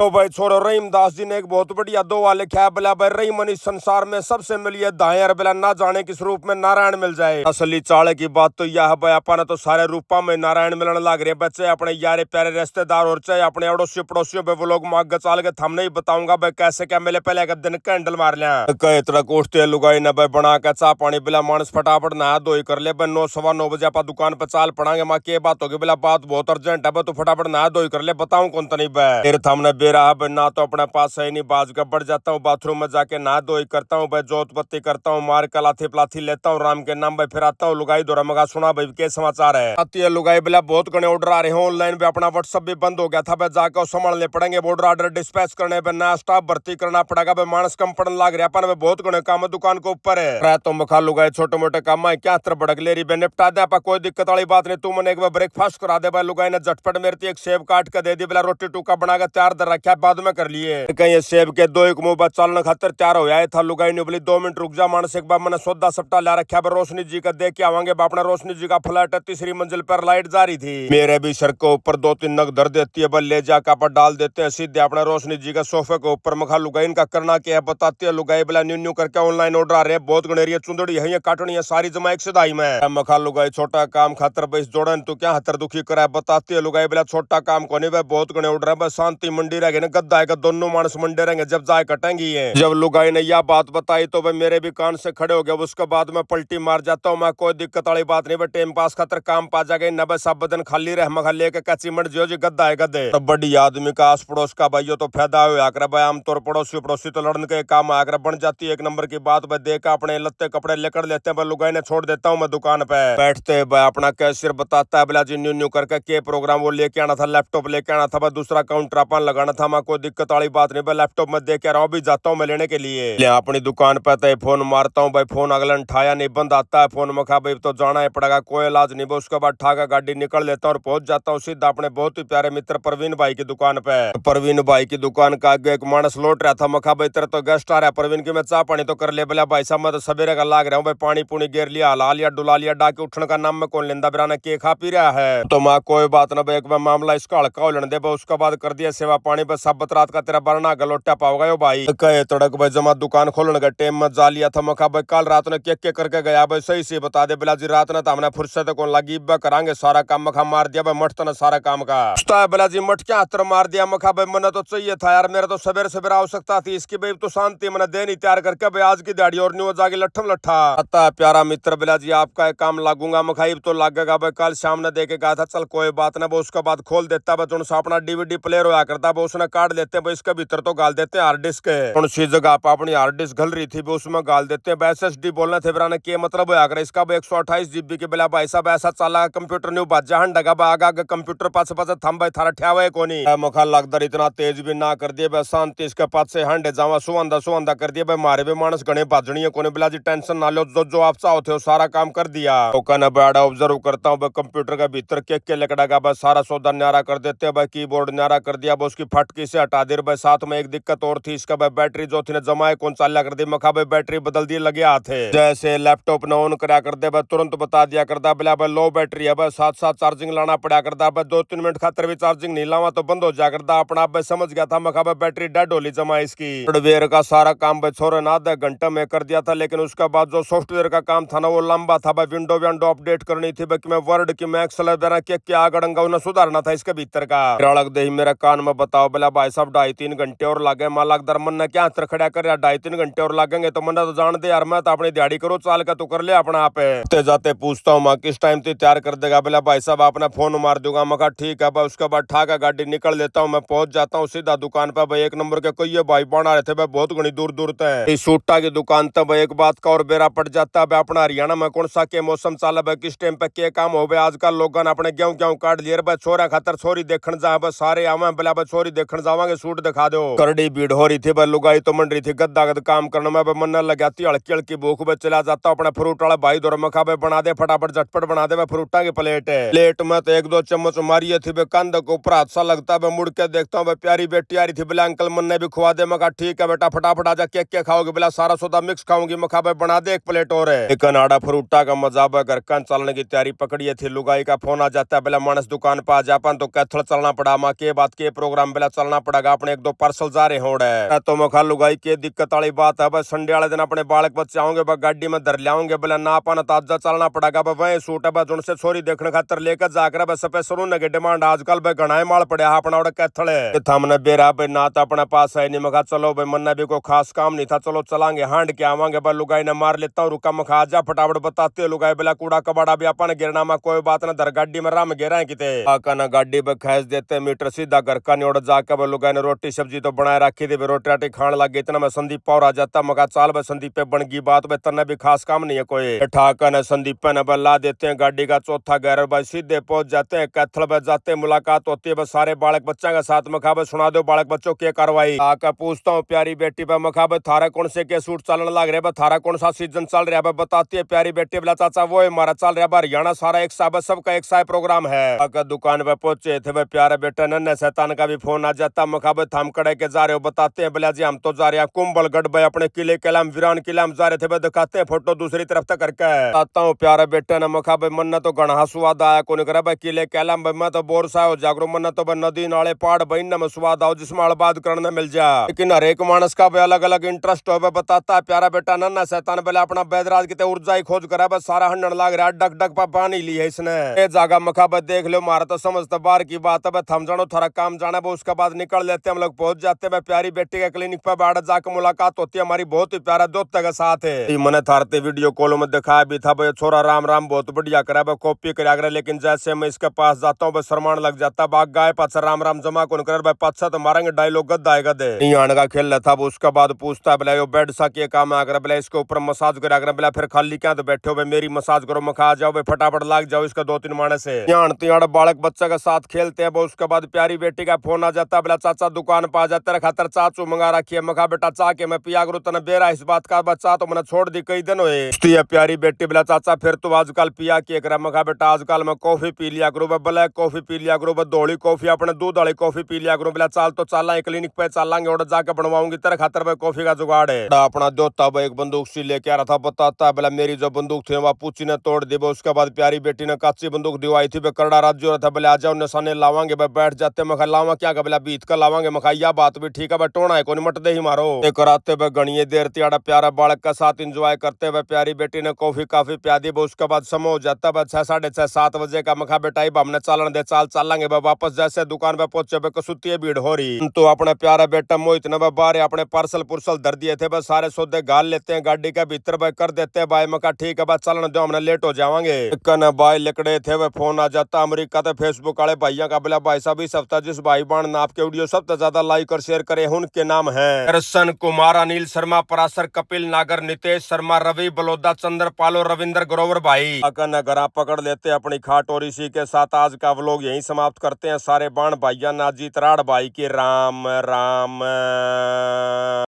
तो भाई छोरो रहीमदास जी ने एक बहुत बढ़िया दोहा लिखा है, बोला भाई रहीम इस संसार में सबसे मिलिए दायर, बोला ना जाने किस रूप में नारायण मिल जाए। असली चाले की बात तो यह है भाई, अपन तो सारे रूपा में नारायण मिलने लग रहे बच्चे, अपने यारे प्यारे रिश्तेदार और चाहे अपने अड़ोसी पड़ोसियों पे वो लोग मांग चाल के थम नहीं बताऊंगा भाई कैसे क्या मिले। पहले एक दिन कैंडल मार लिया कई तरह कोठते लुगाई न भाई बना के चाह पानी बिला मानस फटाफट नहा धोई कर ले। 9 सवा 9 बजे आप दुकान पे चाल पड़ांगे माँ के बात होगी, बोला बात बहुत अर्जेंट है तू फटाफट नहा धोई कर ले, बताऊं कौन तो नहीं भाई। फिर थमने बेरा है ना तो अपने पास सही नहीं बाज का बढ़ जाता हूँ, बाथरूम में जाके नहा धोई करता हूँ भाई, जोत पत्ती करता हूँ, मार का लाथी पलाथी लेता हूँ, राम के नाम भाई फिर आता हूँ लुगाई दौरा मगा सुना भाई के समाचार है। आती है लुगाई बोला बहुत घने ऑर्डर आ रहे हैं ऑनलाइन पे, अपना व्हाट्सएप भी बंद हो गया था भाई, जाकर संभालने पड़ेंगे ऑर्डर डिस्पैच करने पे, नया स्टाफ भर्ती करना पड़ेगा भाई, मानस कम पड़ने लग रहा अपन बहुत घने काम दुकान के ऊपर है। तो मखा लुगाई छोटे मोटे काम है क्या तर भड़क ले रही निपटा दे, कोई दिक्कत वाली बात नहीं, तू मैंने एक बार ब्रेकफास्ट करा दे भाई। लुगाई ने झटपट मेरे एक सेब काट के दे दी, बोला रोटी टूका बना के तैयार दर रखा बाद में कर लिए। कहीं सेब के दो एक मुंह पर चलने खातर तैयार हो जाए था। लुगाई ने बोली 2 मिनट रुक जा मानस, एक बार मैंने सौदा सप्टा ला रखा है रोशनी जी का दे के आवांगे। अपना रोशनी जी का फ्लैट है 3री मंजिल पर, लाइट जा रही थी, मेरे भी सर के ऊपर 2-3 नग धर देती है बल ले जा पर डाल देते हैं सीधे अपना रोशनी जी का सोफे के ऊपर। मखा लुगाई इनका करना क्या है बताती है। लुगाई बोला न्यू न्यू करके ऑनलाइन ऑर्डर आ रहे हैं, बहुत गणेरिया चुंदड़ी है काटनी है सारी जमा एक सिधाई में। मखा लुगाई छोटा काम खातर बस जोड़न तू क्या हतर दुखी करा है बताती है। लुगाई बोला छोटा काम को नहीं भाई, बहुत गणे ऑर्डर है बस, शांति मंडी रहेगी ना गद्दा है दोनों मानस मंडे रहेंगे जब जाए कटेंगी है। जब लुगाई ने यह बात बताई तो भाई मेरे भी कान से खड़े हो गए, उसके बाद में पलटी मार जाता हूँ मैं, कोई दिक्कत वाली बात नहीं भाई, टाइम पास खातर काम पा जाएगा न भाई, सब दिन खाली रह मखा लेके कच्ची मंड जो जी गद्दा है गद्दे। तो बड़ी आदमी का आस पड़ोस का भाई तो फायदा हो आकर भाई, आमतौर पड़ोसी पड़ोसी तो लड़ने के काम आकर बन जाती है एक नंबर की बात भाई, देखा अपने लत्ते कपड़े लेकर लेते हैं भाई, लुगाई ने छोड़ देता हूँ मैं दुकान पे बैठते भाई, अपना कैशियर बताता है बोला जी न्यू न्यू करके के प्रोग्राम वो लेके आना था, लैपटॉप लेके आना था भाई, दूसरा काउंटर अपन लगाना था, मैं कोई दिक्कत वाली बात नहीं भाई, लैपटॉप में देख रहा हूँ भी जाता हूँ मैं लेने के लिए। अपनी दुकान पे तो फोन मारता हूँ भाई, फोन अगला उठाया नहीं, बंद आता है फोन, मखा भाई तो जाना ही पड़ेगा कोई इलाज नहीं। उसके बाद ठाका गाड़ी निकल लेता हूँ और पहुंच जाता हूँ सीधा अपने बहुत ही प्यारे मित्र परवीन भाई की दुकान पे। परवीन भाई की दुकान का आगे एक मानस लौट रहा था, मखा भाई तेरे तो गेस्ट आ रहा है परवीन की, मैं चाह पानी तो कर ले। बोला भाई साहब मैं तो सवेरे का लाग रहा हूँ भाई, पानी पुनी गिर लिया हला लिया डुला लिया, डाके उठने का नाम में कौन लेंदा बिराना के खा पी रहा है। तो माँ कोई बात ना भाई, एक बार मामला इसका हल्का हो लेने दे भाई, उसके बाद कर दिया सेवा पानी बस, सब रात का तेरा बरना गलोटा पाओगा भाई। कहे तड़क भाई जमा दुकान खोलने का टाइम में जा लिया था, मखा भाई कल रात ने के करके गया भाई, सही से बता दे बिला जी रात ने तो हमने फुर्सत कौन लगी करांगे सारा काम, मखा मार दिया भाई मठ तो सारा काम का बिला जी मठ क्या हतर मार दिया। मखा भाई मैंने तो चाहिए था यार, मेरा तो सवेरे सवेरे आवश्यकता थी इसकी भाई, तो शांति मैंने देनी तैयार करके भाई आज की दिहाड़ी और न्यू जाके लट्ठम लट्ठा आता है। प्यारा मित्र बिला जी आपका एक काम लागूंगा, मखाई तो लागेगा भाई, कल शाम ने देके गया था चल कोई बात ना, उसके बाद खोल देता भाई, जो अपना डीवीडी प्लेयर होया करता भाई उसने काट देते हैं भाई, इसके भीतर तो गाल देते हैं हार्ड डिस्क, कौन सी जगह आप अपनी हार्ड डिस्क घल रही थी उसमें गाल देते हैं SSD बोलना थे बिराने के मतलब होया कर इसका 128 GB के बिला भाई साहब, ऐसा चला कंप्यूटर न्यू बाजा हंडगा आगा कंप्यूटर पास पास थम भाई थारा ठ्यावा है कोनी मखा लगदर इतना तेज भी ना कर दिए भाई, शांति इसके पास से हंडे जावा सुवंदा कर दिया भाई, मारे भी मानस गणे भाजनी है कोने बिला जी, टेंशन ना लो, जो आप चाहो थे सारा काम कर दिया। तो कहना बड़ा ऑब्जर्व करता हूँ भाई, कंप्यूटर के भीतर के लकड़ा भाई सारा सौदा न्यारा कर देते हैं भाई, कीबोर्ड न्यारा कर दिया भाई, उसकी फटकी से हटा दे भाई। साथ में एक दिक्कत और थी इसका भाई, बैटरी जो थी जमाए कौन चाल्या कर दी, मखा भाई बैटरी बदल दी लगे हाथ है, जैसे लैपटॉप ने ऑन करा कर दे भाई तुरंत बता दिया करता बिला भाई लो बैटरी है भाई, साथ साथ चार्जिंग लाना पड़ा करता भाई, 2-3 मिनट खातर भी चार्जिंग नहीं लावा तो बंद हो जा करता अपना भाई, समझ गया था मखा भाई बैटरी डेड होली जमा इसकी। हार्डवेयर का सारा काम भाई छोरे ना आधा घंटा में कर दिया था, लेकिन उसके बाद जो सॉफ्टवेयर का काम था ना वो लंबा था भाई, विंडो अपडेट करनी थी भाई, मैं वर्ड की मैं एक्सेल के आगड़ंगा उन्हें सुधारना था इसके भीतर का। दे मेरा कान में बताओ बोला भाई साहब 2.5-3 घंटे और लागे, मालाक दर मन ने क्या अंतर खड़ा कर 2.5-3 घंटे और लागेंगे तो मन्ना तो जान दे यार, मैं तो अपनी दिहाड़ी करो चाल का तू कर ले अपना आप है। जाते पूछता हूँ माँ किस टाइम ते तैयार कर देगा, बोला भाई साहब आपने फोन मार दूंगा, मखा ठीक है भाई। उसके बाद ठाका गाड़ी निकल लेता हूँ मैं, पहुंच जाता हूँ सीधा दुकान पे भाई, एक नंबर के कोई भाई बना रहे थे भाई, बहुत घनी दूर दूर तक सूटा की दुकान तक भाई, एक बात का और बेरा पड़ जाता है अपना हरियाणा में कौन सा के मौसम चाल भाई, किस टाइम पे के काम हो भाई, आजकल लोगों ने अपने गेहूं काट लिए भाई, छोरा खातर छोरी देखने जा भाई, सारे आवा बोला भाई छोरी देखने जावांगे सूट दिखा दो, करड़ी भीड़ हो रही थी भाई, लुगाई तो मंड रही थी गद्दा गद काम करने में भाई, मन लगा थी हल्की हल्की भूख में चला जाता अपने फ्रूट वाला भाई दौर मखा भाई बना दे फटाफट झटपट बना दे फ्रूटा की प्लेट में तो 1-2 चम्मच मारी थी भाई, कंध को ऊपर हादसा लगता है, मुड़ के देखता हूँ प्यारी बेटी आ रही थी, बोला अंकल मन ने भी खुआ दे, मखा ठीक है बेटा फटाफट आजा, क्या खाओगे, बोला सारा सौदा मिक्स खाऊंगी, मखा भाई बना दे 1 प्लेट और है। कनाडा फ्रूटा का मजा घर का चलने की तैयारी पकड़ी थी, लुगाई का फोन आ जाता है, बोला मानस दुकान पर आ जापन तो कैथल चलना पड़ा, माँ के बात के प्रोग्राम बोला चलना पड़ेगा, अपने एक दो पार्सल जा रहे होड़े तो मखा लुगाई के दिक्कत वाली बात है भाई। संडे वाले दिन अपने बालक बच्चे आओगे भाई, गाड़ी में धर लाओगे बोले ना पाना ताजा चलना पड़ेगा भाई। वही सूट है भाई से छोरी देखने खातर लेकर जाकर भाई सपे शुरू की डिमांड आजकल भाई घना माल पड़ा अपना उड़े कैथले हमने बेरा भाई ना तो अपने पास है नहीं। मखा चलो भाई मन भी कोई खास काम नहीं था, चलो चलांगे हांड के आवांगे भाई। लुगाई ने मार लेता हूँ रुका मखा जा फटाफट बताते लुगाई बोला कूड़ा कबाड़ा भी अपन गिरना में कोई बात ना, धर गाड़ी में राम गिरा है किते आका ना गाड़ी पे खैस देते मीटर सीधा घर का निोड़ जाकर लुगाई ने रोटी सब्जी तो बनाए रखी थी, रोटी राटी खाने लग गई। इतना में संदीप पौर आ जाता, मगा चाल भाई संदीप पे बन गई बात भाई, तन्ने भी खास काम नहीं है कोई। ठाकर ने संदीप पे न ला देते हैं गाड़ी का चौथा गैर भाई, सीधे पहुंच जाते हैं कैथल पे जाते हैं, मुलाकात होती है बस सारे बालक बच्चा के साथ। मखा भाई सुना दो बालक बच्चों की कार्रवाई आकर पूछता हूँ प्यारी बेटी पे। मखा भाई थारा कौन से के सूट चलने लग रहे, थारा कौन सा सीजन चल रहा है बताती है प्यारी बेटी। बोला चाचा वो हमारा चल रहा है हरियाणा सारा एक साहब सबका एक सा प्रोग्राम है। आकर दुकान पे पहुंचे थे भाई, प्यारे बेटे नन्हे शैतान का भी फोन आ जाता। मखा भाई थम कड़े के जा रहे हो बताते हैं, बोला जी हम तो जा रहे हैं कुंभलगढ़ भाई, अपने किले किला वीरान किला हम जा रहे थे भाई, दिखाते हैं फोटो दूसरी तरफ तक करके आता हूँ प्यारे बेटे ने। मखा भाई मन तो गणा स्वाद आया कौन करे भाई, किले किला भाई मैं तो बोर सा हो जागरू, मन तो नदी नाले पहाड़ भाई में स्वाद आओ जिसमें अलबाद करने मिल जाए। लेकिन हर एक मानस का भाई अलग अलग इंटरेस्ट हो बताता है प्यारा बेटा नन्हा शैतान। बोले अपना बैदराज की ऊर्जा ही खोज करा बस, सारा हंडन लाग रहा डक डक पा पानी ली है इसने ये जागा। मखा भाई देख लो मारा तो समझता बार की बात है, थम जानो थारा काम जाना है उसके बाद निकल लेते हम लोग पहुंच जाते हैं प्यारी बेटी के क्लिनिक पर बैठ जाकर मुलाकात होती है हमारी, बहुत ही प्यारा दोस्त के साथ है। मैंने थारते वीडियो कॉल में दिखाया भी था भाई, छोरा राम राम बहुत बढ़िया करा भाई, कॉपी करा, लेकिन जैसे मैं इसके पास जाता हूँ शर्मान लग जाता, बाग गाय पाछा राम राम जमा कौन कर भाई, पाछा तो मारेंगे डायलॉग गद्दा है गदे नहीं आने का खेल था। उसके बाद पूछता बोला यो बेड सा के काम आकर बोला इसके ऊपर मसाज करा बोला, फिर खाली क्या तो बैठे हो भाई मेरी मसाज करो। मखा आ जाओ भाई फटाफट लाग जाओ इसका दो तीन माने से त्याड़ बालक बच्चा के साथ खेलते हैं। उसके बाद प्यारी बेटी का फोन आ जाता, बोला चाचा दुकान पर आ जाते खातर चाचू मंगा रखी है। मखा बेटा चाह के मैं पिया करूँ तने बेरा इस बात का बच्चा तो मैंने छोड़ दी कई दिन हुए। प्यारी बेटी बोला चाचा फिर तो आजकल पिया के करा। मखा बेटा आजकल मैं कॉफी पी लिया करूँ, ब्लैक कॉफी पी लिया करूँ, धोली कॉफी अपने दूध वाली कॉफी पी लिया करूँ। बोला चाल तो चल क्लिनिक पे चलेंगे और जाकर बनवाऊंगी तेरे खातर भाई कॉफी का जुगाड़ है। अपना दोता भाई एक बंदूक सी लेके आ रहा था बताता है, बोला मेरी जो बंदूक थी वह पूछी ने तोड़ दी। उसके बाद प्यारी बेटी ने कच्ची बंदूक दिवाई थी, करड़ा राज्य था। बोले आ जाओ निशाने लावांगे भाई, बैठ जाते। मखा लावा क्या बोला बीत कर लावांगे। मखा यह बात भी ठीक है भाई, टोना है कौन मट दे ही मारो कराते भाई गणिये देर त्याड़ा प्यारा बालक का साथ इंजॉय करते हुए प्यारी बेटी ने कॉफी काफी प्या दी। उसके बाद समय हो जाता है 6 साढ़े 6 7 बजे का। मखा बेटा हमने चालन दे चाल चलेंगे वापस। जैसे दुकान पे पहुंचे कसुती भीड़ हो रही तो अपना प्यारा बेटा मोहित ने बाहर अपने पार्सल पुर्सल धर दिए थे बस, सारे सौदे गाल लेते हैं गाड़ी के भीतर भाई कर देते हैं भाई। मखा ठीक है बस चलन दो हमने लेट हो जाएंगे। कन भाई लिकड़े थे वह फोन आ जाता अमेरिका तो फेसबुक वाले भाइयों का। बोला भाई साहब इस हफ्ता जिस भाई बहन ने आपके वीडियो सबसे ज्यादा लाइक और शेयर करे उनके नाम है दर्शन कुमार, अनिल शर्मा, पराशर, कपिल नागर, नितेश शर्मा, रवि बलोदा, चंद्र पालो, रविंद्र ग्रोवर भाई। अकन घर पकड़ लेते अपनी खाट और इसी के साथ आज का व्लॉग यहीं समाप्त करते हैं। सारे बाण भाइया नाजीत राड़ भाई के राम राम।